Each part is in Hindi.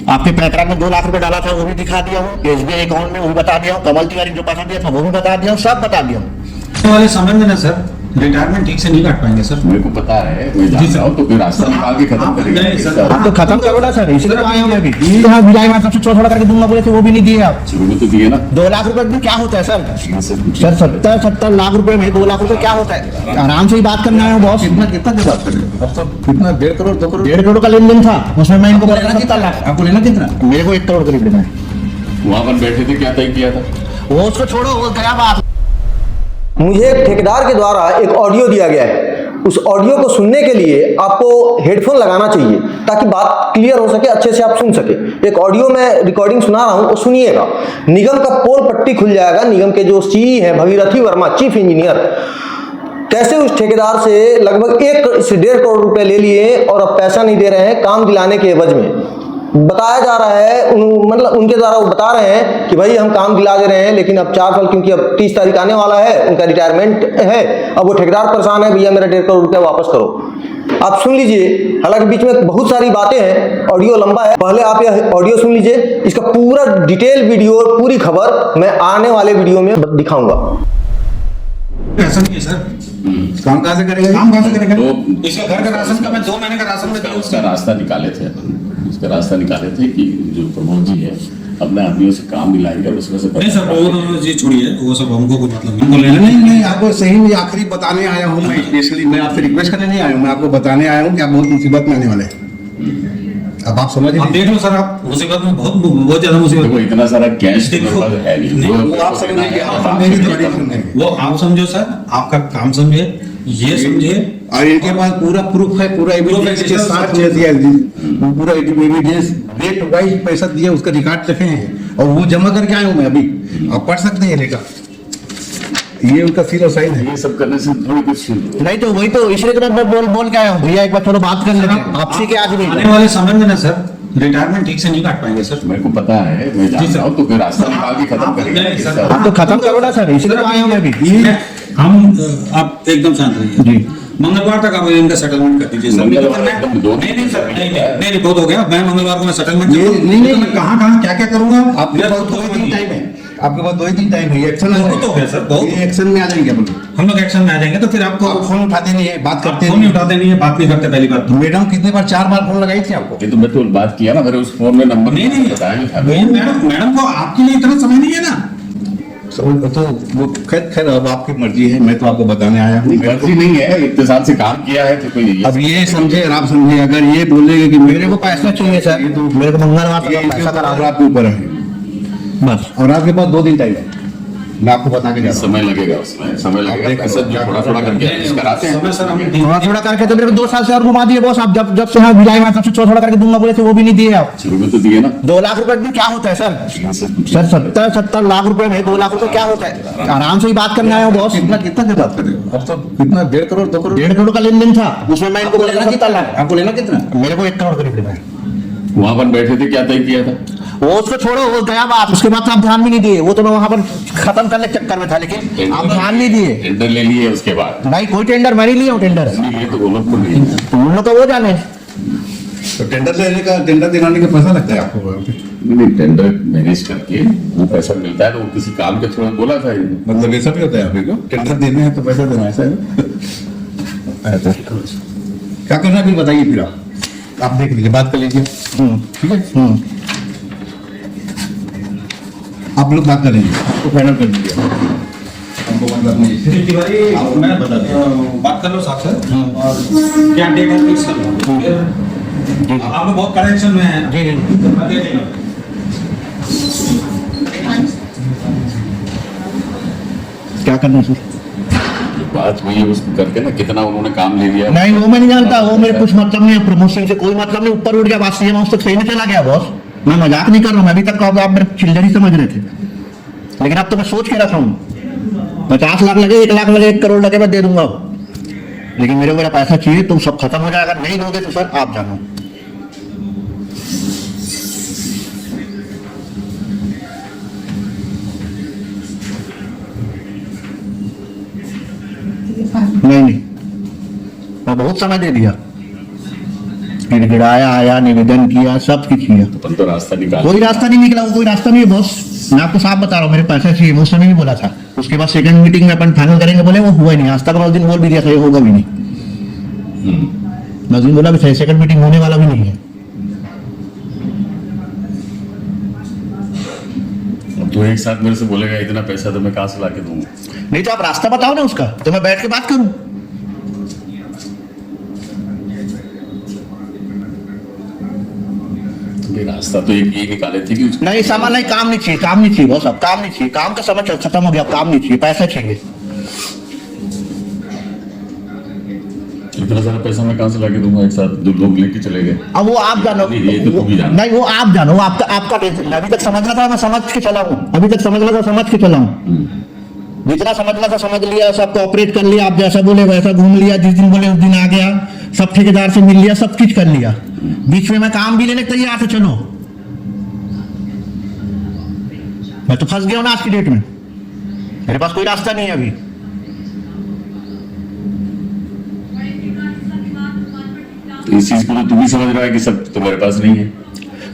आपके पैतरा में 2 लाख रुपए डाला था वो भी दिखा दिया हूँ, SBI अकाउंट में वो भी बता दिया हूँ, कमल तिवारी जो पैसा दिया था वो भी बता दिया हूँ, सब बता दिया हूँ। वाले समय में ना सर रिटायरमेंट ठीक से नहीं काट पाएंगे सर। मेरे को पता है, मैं जानता हूँ, तो फिर रास्ता निकाल के खत्म करेंगे। आप तो खत्म करो ना सर, इसलिए तो आए होंगे अभी। यहाँ विजय मार सबसे छोटा करके दूंगा बोले थे, वो भी नहीं दिए आप। शुरू में तो दिए ना। 2 लाख रुपए में क्या होता है सर? सर 70 लाख रुपए में 2 लाख रुपए क्या होता है? आराम से ही बात करना है बॉस। कितना की बात कर रहे हो? अब तो कितना 1.5 करोड़ 2 करोड़ 1.5 करोड़ का लेन देन था, उसमें मैं इनको बोला 70 लाख। आपको लेना कितना? मेरे को 1 करोड़ करीब लेना है। वहाँ पर बैठे थे, क्या तय किया था? वो उसको छोड़ो, वो गया बात। मुझे ठेकेदार के द्वारा एक ऑडियो दिया गया है। उस ऑडियो को सुनने के लिए आपको हेडफोन लगाना चाहिए ताकि बात क्लियर हो सके, अच्छे से आप सुन सके। एक ऑडियो में रिकॉर्डिंग सुना रहा हूं, वो सुनिएगा। निगम का पोल पट्टी खुल जाएगा। निगम के जो सीई हैं भगीरथी वर्मा, चीफ इंजीनियर, कैसे उस ठेकेदार से लगभग 1 से 1.5 करोड़ रुपए ले लिए और अब पैसा नहीं दे रहे हैं काम दिलाने के एवज में। बताया जा रहा है, मतलब उनके द्वारा वो बता रहे हैं कि भाई हम काम दिला दे रहे हैं, लेकिन अब 4 साल, क्योंकि अब 30 तारीख आने वाला है, उनका रिटायरमेंट है। अब वो ठेकेदार परेशान है, भैया मेरा 1.5 करोड़ रुपया वापस करो। आप सुन लीजिए, हालांकि बीच में बहुत सारी बातें हैं, ऑडियो लंबा है। पहले आप यह ऑडियो सुन लीजिए, इसका पूरा डिटेल वीडियो, पूरी खबर मैं आने वाले वीडियो में दिखाऊंगा। ऐसा नहीं है सर, काम कहाँ से करेगा? काम कहाँ से करेगा? तो इसका घर का राशन का मैं 2 महीने का राशन में दिया उसका रास्ता निकाले थे, उसका रास्ता निकाले थे कि जो प्रमोद जी है अपने आदमियों से काम दिलाएंगे और उसमें से नहीं सर, वो जी छोड़िए, वो सब हमको कोई मतलब नहीं। नहीं नहीं नहीं, आपको सही में आखिरी बताने आया हूँ मैं। स्पेशली मैं आपसे रिक्वेस्ट करने नहीं आया हूँ, मैं आपको बताने आया हूँ कि आप बहुत मुसीबत में आने वाले हैं। अब आप समझ आप देख लो सर, आप मुसीबत में बहुत ज्यादा मुसीबत। देखो इतना सारा कैश तो मेरे पास है नहीं। वो आप समझेंगे, आप मेरी थोड़ी सुनेंगे। वो आप समझो सर, आपका काम समझे, ये समझे, और इनके पास पूरा प्रूफ है, पूरा एविडेंस के साथ दिया है, पूरा एविडेंस डेट वाइज पैसा दिया, उसका रिकॉर्ड रखे हैं और वो जमा करके आया हूँ मैं अभी। आप पढ़ सकते हैं लेकर, ये उनका सील और साइन है। ये सब करने से थोड़ी कुछ नहीं तो वही तो, इसलिए तो मैं बोल के आया हूँ भैया, एक बार थोड़ा बात कर लेते हैं आपसी के आज भी। आने वाले समय में ना सर रिटायरमेंट ठीक से नहीं काट पाएंगे सर। मेरे को पता है, मैं जानता हूँ, तो फिर रास्ता निकाल के खत्म करेंगे। आप तो खत्म करो ना सर, इसलिए तो आए होंगे अभी। हम आप एकदम शांत रहिए जी। मंगलवार तक आप इनका सेटलमेंट कर दीजिए सर। नहीं सर, नहीं बहुत हो गया। मैं मंगलवार को मैं सेटलमेंट नहीं, कहाँ क्या क्या करूंगा? आपके पास 2 ही दिन टाइम है, आपके पास 2 ही दिन टाइम है। एक्शन बहुत हो गया सर, बहुत। एक्शन में आ जाएंगे अपन, हम लोग एक्शन में आ जाएंगे। तो फिर आपको आप फोन उठाते नहीं है, बात करते फोन नहीं उठाते नहीं है, बात नहीं करते। पहली बात मैडम कितने बार 4 बार फोन लगाई थी आपको? ये तो मैं तो बात किया ना, मेरे उस फोन में नंबर नहीं बताया नहीं था। मैडम को आपके लिए इतना समय नहीं है ना। तो वो खैर अब आपकी मर्जी है, मैं तो आपको बताने आया हूँ। मर्जी नहीं है, इतने साल से काम किया है तो कोई अब ये समझे और आप समझे, अगर ये बोलेंगे कि मेरे को पैसा चाहिए सर, मेरे को मंगलवार ये को पैसा करा दो आपके ऊपर है बस। और आपके पास 2 दिन टाइम है, मैं आपको बता के जा रहा हूँ। समय लगेगा, उसमें समय लगेगा। पैसा जो थोड़ा थोड़ा करके adjust कराते हैं। समय सर हम थोड़ा करके तो मेरे को 2 साल से और घुमा दिए बॉस। आप जब से यहाँ विजय मार सबसे छोटा करके दूंगा बोले थे, वो भी नहीं दिए आप। शुरू में तो दिए ना। 2 लाख रुपए में क्या होता है सर? सर 70 लाख रुपए में 2 लाख रुपए क्या होता है? आराम से ही बात करना है बॉस। कितना की बात कर रहे हो? अब तो कितना 1.5 करोड़ 2 करोड़ 1.5 करोड़ का लेन देन था, उसमें मैं इनको बोला 70 लाख। आपको लेना कितना? मेरे को 1 करोड़ करीब लेना है। वहाँ पर बैठे थे, क्या तय किया था? वो उसको छोड़ो, वो गया बात। उसके बाद तो आप ध्यान भी नहीं दिए, वो तो मैं वहां पर खत्म करने के चक्कर में था, लेकिन आप ध्यान नहीं दिए। टेंडर ले लिए उसके बाद। नहीं कोई टेंडर मैं नहीं लिया हूँ। टेंडर ये तो वो लोग को लिए। तो उन लोग को वो जाने। तो टेंडर लेने का, टेंडर दिलाने का पैसा लगता है आपको? नहीं, टेंडर मैनेज करके वो पैसा मिलता है, तो वो किसी काम के थ्रू बोला था। मतलब ऐसा भी होता है आपको? टेंडर देने हैं तो पैसा देना, ऐसा है? क्या करना है फिर बताइए। फिर आप देख लीजिए, बात कर लीजिए, ठीक है? आप लोग बात कर लीजिए, आपको फाइनल कर दीजिए। हमको मतलब नहीं। तिवारी मैं बता दूं, बात कर लो साहब से और क्या डेट है फिक्स कर लो। आप लोग बहुत करेक्शन में हैं। जी क्या करना है सर? बात हुई है उसको करके ना, कितना उन्होंने काम ले लिया। नहीं वो मैं नहीं जानता, वो मेरे कुछ मतलब नहीं है, प्रमोशन से कोई मतलब नहीं। ऊपर उठ गया बात, सीएम हाउस तक सही में चला गया बॉस। मैं मजाक नहीं कर रहा हूँ, अभी तक आप मेरे चिल्लर ही समझ रहे थे, लेकिन अब तो मैं सोच के रखा हूँ 50 लाख लगे, 1 लाख लगे, 1 करोड़ लगे, मैं दे दूंगा। लेकिन मेरे को मेरा पैसा चाहिए, तुम सब खत्म हो जाएगा। नहीं दोगे तो सर आप जानो। नहीं मैं बहुत समय दे दिया, गिड़गिड़ाया, आया, निवेदन किया, सब कुछ किया, अपन तो रास्ता निकाल कोई रास्ता नहीं निकला। वो कोई रास्ता नहीं है बॉस, मैं आपको साफ बता रहा हूँ, मेरे पैसे चाहिए, उस समय भी बोला था। उसके बाद सेकंड मीटिंग में अपन फाइनल करेंगे बोले, वो हुआ ही नहीं। आज तक मैं उस दिन बोल भी दिया था ये होगा भी नहीं, मैं उस दिन बोला भी था सेकंड मीटिंग होने वाला भी नहीं है। अब तो एक साथ मेरे से बोलेगा इतना पैसा तो मैं कहाँ से ला के दूंगा? नहीं तो आप रास्ता बताओ ना उसका, तो मैं बैठ के बात करूं। ये रास्ता तो एक ये निकाले थे कि उसको नहीं सामान नहीं, काम नहीं चाहिए, काम नहीं चाहिए बॉस, अब काम नहीं चाहिए, काम का समय खत्म हो गया, अब काम नहीं चाहिए, पैसा चाहिए। इतना सारा पैसा मैं कहाँ से ला के दूंगा? एक साथ दो लोग लेके चले गए। अब वो आप जानो, नहीं, ये तो तू भी जानो। नहीं वो आप जानो, वो आपका टेंशन। अभी तक समझना था, मैं समझ के चला हूँ, अभी तक समझना था, समझ के चला हूँ। जितना समझना था समझ लिया, सब कोऑपरेट कर लिया, आप जैसा बोले वैसा घूम लिया, जिस दिन बोले उस दिन आ गया, सब ठेकेदार से मिल लिया, सब कुछ कर लिया। बीच में मैं काम भी लेने के तैयार था, चलो मैं तो फंस गया हूं ना आज की डेट में, मेरे पास कोई रास्ता नहीं है अभी। तो इस चीज को तो तू भी समझ रहा है कि सब तुम्हारे पास नहीं है।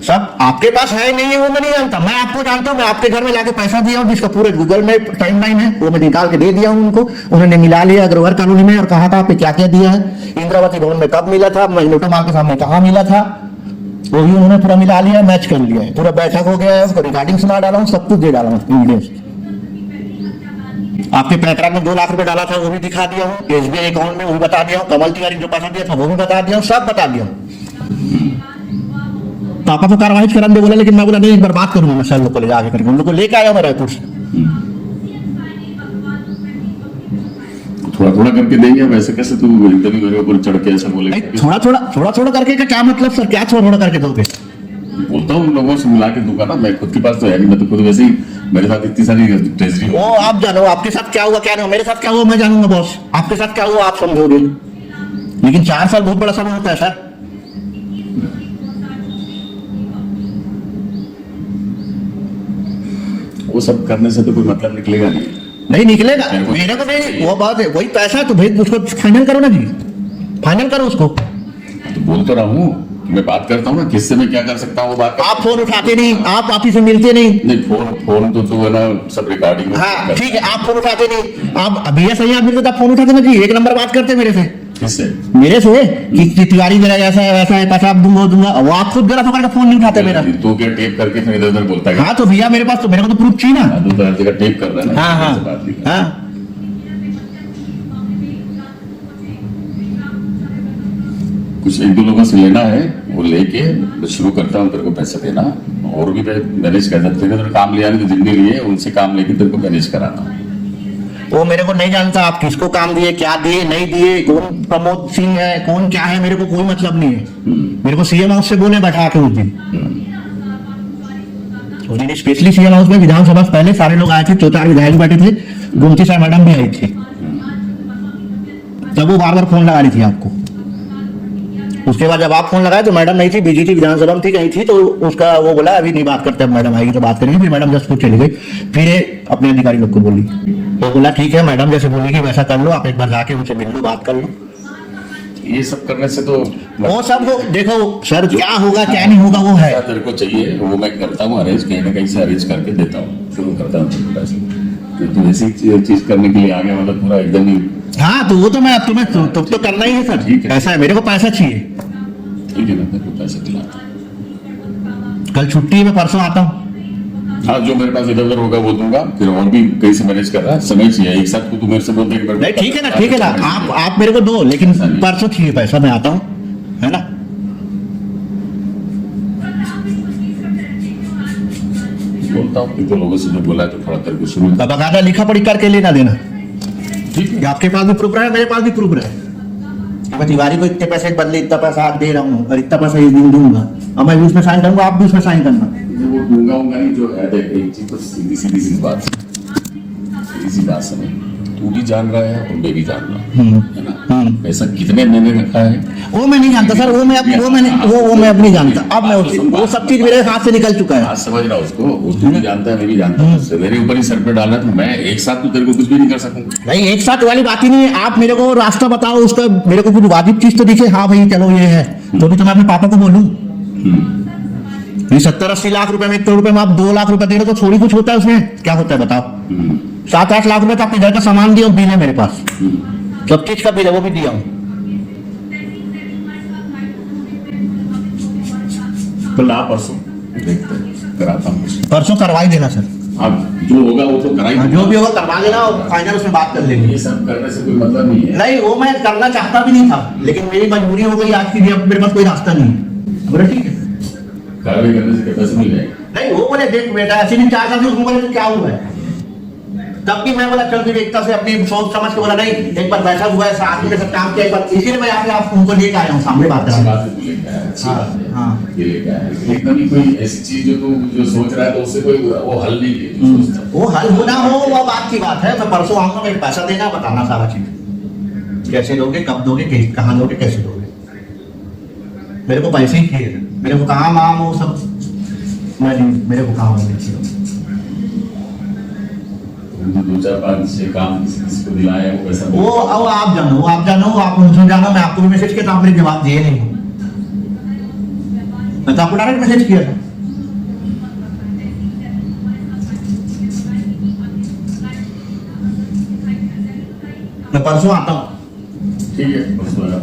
सब आपके पास है नहीं है वो मैं नहीं जानता, मैं आपको जानता हूँ। मैं आपके घर में जाके पैसा दिया हूँ, जिसका पूरे गूगल में टाइमलाइन है, वो मैं निकाल के दे दिया हूँ उनको। उन्होंने मिला लिया अग्रवाल कॉलोनी में और कहा था आपने क्या क्या दिया है, इंद्रावती भवन में कब मिला था, मजनूटो माल के सामने कहाँ मिला था, वो भी उन्होंने पूरा मिला लिया, मैच कर लिया है, पूरा बैठक हो गया है, उसको रिकॉर्डिंग सुना डाला हूँ, सब कुछ दे डाला हूँ वीडियो। आपके पैतरा में 2 लाख रुपए डाला था वो भी दिखा दिया हूँ, एसबीआई अकाउंट में वो भी बता दिया हूँ, कमल तिवारी जो पैसा दिया था वो भी बता दिया हूँ, सब बता दिया हूँ। पापा को कार्रवाई करने दे बोला, लेकिन मैं बोला नहीं, एक बार बात करूंगा मैं सर लोग को ले जाके करके, उन लोग को लेके आया मैं रायपुर से। थोड़ा थोड़ा करके देंगे, वैसे कैसे तू एकदम मेरे ऊपर चढ़ के ऐसा बोले? थोड़ा थोड़ा करके का क्या मतलब सर, क्या थोड़ा थोड़ा करके दोगे? बोलता हूँ लोगों से मिला के दूंगा ना, मैं खुद के पास तो है नहीं, मैं तो खुद वैसे ही मेरे साथ इतनी सारी ट्रेजरी। वो आप जानो, आपके साथ क्या हुआ क्या नहीं, मेरे साथ क्या हुआ मैं जानूंगा बॉस, आपके साथ क्या हुआ आप समझोगे। लेकिन 4 साल बहुत बड़ा समय होता है सर। वो सब करने से तो कोई मतलब निकलेगा नहीं निकलेगा मेरे को नहीं, वो बात है, वही पैसा तो भाई उसको फाइनल करो ना जी, फाइनल करो उसको। तो बोल तो रहा हूँ, मैं बात करता हूँ ना किससे मैं क्या कर सकता हूँ, वो बात आप फोन उठाते नहीं, आप ऑफिस से मिलते नहीं। फोन तो तू है ना सब रिकॉर्डिंग। हाँ ठीक है, आप फोन उठाते नहीं, आप भैया सही आप मिलते फोन उठाते ना जी, 1 नंबर बात करते मेरे से। किससे? मेरे से कि तिवारी मेरा ऐसा है वैसा है, पैसा आप दूंगा, वो आप खुद जरा पकड़ के फोन नहीं उठाते मेरा। तू क्या टेप करके फिर इधर उधर बोलता है? हाँ तो भैया मेरे पास तो, मेरे को तो प्रूफ चाहिए ना। तू तो हर जगह टेप कर रहा है ना। हाँ ऐसे बात नहीं कर। हाँ कुछ 1-2 लोगों से लेना है, वो लेके मैं शुरू करता हूँ, तेरे को पैसे देना, और भी मैनेज कर सकते हैं। काम लिया नहीं तो जितने लिए उनसे काम लेके तेरे को मैनेज कराना। वो मेरे को नहीं जानता आप किसको काम दिए, क्या दिए, नहीं दिए, कौन प्रमोद सिंह है, कौन क्या है, मेरे को कोई मतलब नहीं है। मेरे को सीएम हाउस से बोले बैठा के उस दिन स्पेशली सीएम हाउस में विधानसभा से पहले सारे लोग आए थे, 4 विधायक बैठे थे, गोमती साहब मैडम भी आई थी, तब वो बार बार फोन लगा रही थी आपको। उसके बाद जब आप फोन लगाए तो मैडम नहीं थी, बिजी थी, विधानसभा में थी, कहीं थी, तो उसका वो बोला अभी नहीं बात करते, अब मैडम आएगी तो बात करेंगे। फिर मैडम जस्ट कुछ चली गई, फिर अपने अधिकारी लोग को बोली, वो बोला ठीक है मैडम जैसे बोलेगी वैसा कर लो, आप एक बार जाके उनसे मिल लो, बात कर लो। ये सब करने से तो वो सब देखो सर, क्या होगा क्या नहीं होगा वो है। क्या तेरे को चाहिए वो मैं करता हूँ अरेंज, कहीं ना कहीं से अरेंज करके देता हूँ, शुरू करता हूँ पैसे। तो ऐसी चीज करने के लिए आगे मतलब पूरा एकदम ही। हाँ तो वो तो मैं तुम्हें तो करना ही है सर, ठीक है। ऐसा है, मेरे को पैसा चाहिए। ठीक है ना, तेरे को पैसे दिलाता हूँ। कल छुट्टी है, मैं परसों आता हूँ। हाँ जो मेरे पास इधर उधर होगा वो दूंगा, फिर और भी कहीं से मैनेज कर रहा है, समय चाहिए। एक साथ को तू मेरे से बोल दे नहीं ठीक है ना, ठीक है ना, आप मेरे को दो, लेकिन परसों चाहिए पैसा, मैं आता हूँ, है ना। बोलता हूँ तो लोगों से जो बोला है तो थोड़ा तेरे को शुरू। अब बकायदा लिखा पढ़ी करके लेना देना, ठीक है, आपके पास भी प्रूफ रहा है, मेरे पास भी प्रूफ रहा है। मैं तिवारी को इतने पैसे के बदले इतना पैसा आप दे रहा हूँ और इतना पैसा इस दिन दूंगा, अब मैं भी उसमें साइन करूंगा, आप भी उसमें साइन करना। वो दूंगा नहीं जो है, देख एक चीज तो सीधी सी बात समझ। तू भी जान रहा है और मैं भी जान रहा हूँ, है ना? पैसा कितने मैंने रखा है वो मैं नहीं जानता सर, वो मैं अब नहीं जानता। अब मैं वो सब चीज मेरे हाथ से निकल चुका है। आज समझ रहा उसको, वो तू भी जानता है, मैं भी जानता हूँ। मेरे ऊपर ही सर पे डालना, तो मैं एक साथ तो तेरे को कुछ भी नहीं कर सकूंगा। नहीं, एक साथ वाली बात ही नहीं है। आप मेरे को रास्ता बताओ उसका, मेरे को कुछ वाजिब चीज तो दिखे, हाँ भाई चलो ये है, तो भी तो मैं अपने पापा को बोलूं। ये 70-80 लाख रुपए में 1 करोड़ रुपए में आप 2 लाख रुपए दे रहे हो तो थोड़ी कुछ होता है उसमें, क्या होता है बताओ? 7-8 लाख रुपए तो आपके घर का सामान दिया, बिल है मेरे पास, सब चीज का बिल है, वो भी दिया हूँ। तो ला परसों देखते हैं, कराता हूँ। परसों करवा ही देना सर। अब जो होगा वो तो करा ही जो भी होगा करवा देना और फाइनल उसमें बात कर लेंगे। ये सब करने से कोई मतलब नहीं है। नहीं, वो मैं करना चाहता भी नहीं था, लेकिन मेरी मजबूरी हो गई आज की, अब मेरे पास कोई रास्ता नहीं है। बोले ठीक है, कार्रवाई करने से पैसे मिल जाएगा। नहीं वो बोले देख बेटा ऐसे नहीं चाहता था, उसको बोले तो क्या हुआ है, तब भी मैं बोला चल फिर एकता से अपनी सोच समझ के बोला नहीं, एक बार बैठा हुआ है साथ में सब काम किया एक बार, इसीलिए मैं यहाँ पे आप उनको लेके आया हूँ, सामने बात अच्छी करा। बात है, तू लेके आया, अच्छी बात है। हाँ। ये लेके आया, लेकिन एकदम ही कोई ऐसी चीज जो तू जो सोच रहा है तो उससे कोई वो हल नहीं है जो सोचता है। वो हल हो ना हो वो बात की बात है। मैं परसों आऊंगा, मेरे पैसा देना, बताना सारा चीज, कैसे दोगे, कब दोगे, कहाँ दोगे, कैसे दोगे। मेरे को पैसे ही चाहिए, मेरे को काम आम वो सब मैं नहीं, मेरे को काम नहीं। जो 2-4-5 6 काम किसी को दिलाया वो पैसा वो अब आप जानो, आप उनसे जानो, मैं आपको भी मैसेज किया था, आपने जवाब दिए नहीं। मैं तो आपको डायरेक्ट मैसेज किया था। मैं परसों आता हूँ। ठीक है, परसों आना।